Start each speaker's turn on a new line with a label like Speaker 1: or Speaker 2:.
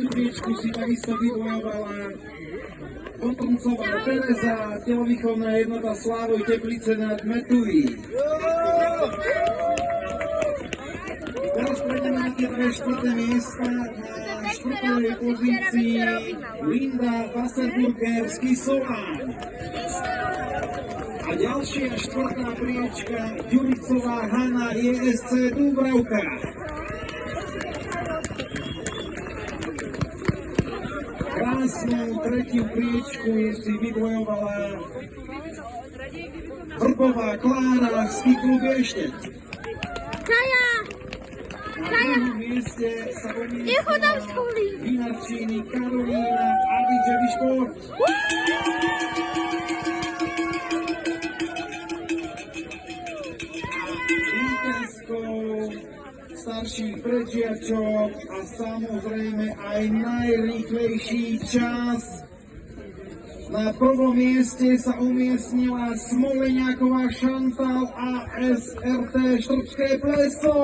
Speaker 1: štvrtú priečku si takisto vybojovala Kotrncová Tereza, telovýchovná jednota Slávoj Teplice nad Metují. Teraz prejdeme na tie dve štvrté miesta. Na štvrtovej pozícii Linda Wasserburger z Kysováň. A ďalšia štvrtá priečka Ďuricová Hana JSC Dúbravka. Krásnu tretiu priečku si vybojovala Hrbová Klára z Kyklu Biešteď. Na druhom mieste sa umiestnila Vinarčíny Karolína Adidževi Šport. Víťazkou starších predžiačok a samozrejme aj najrýchlejší čas. Na prvom mieste sa umiestnila Smoleňáková Šantal a SRT Štrbské Pleso.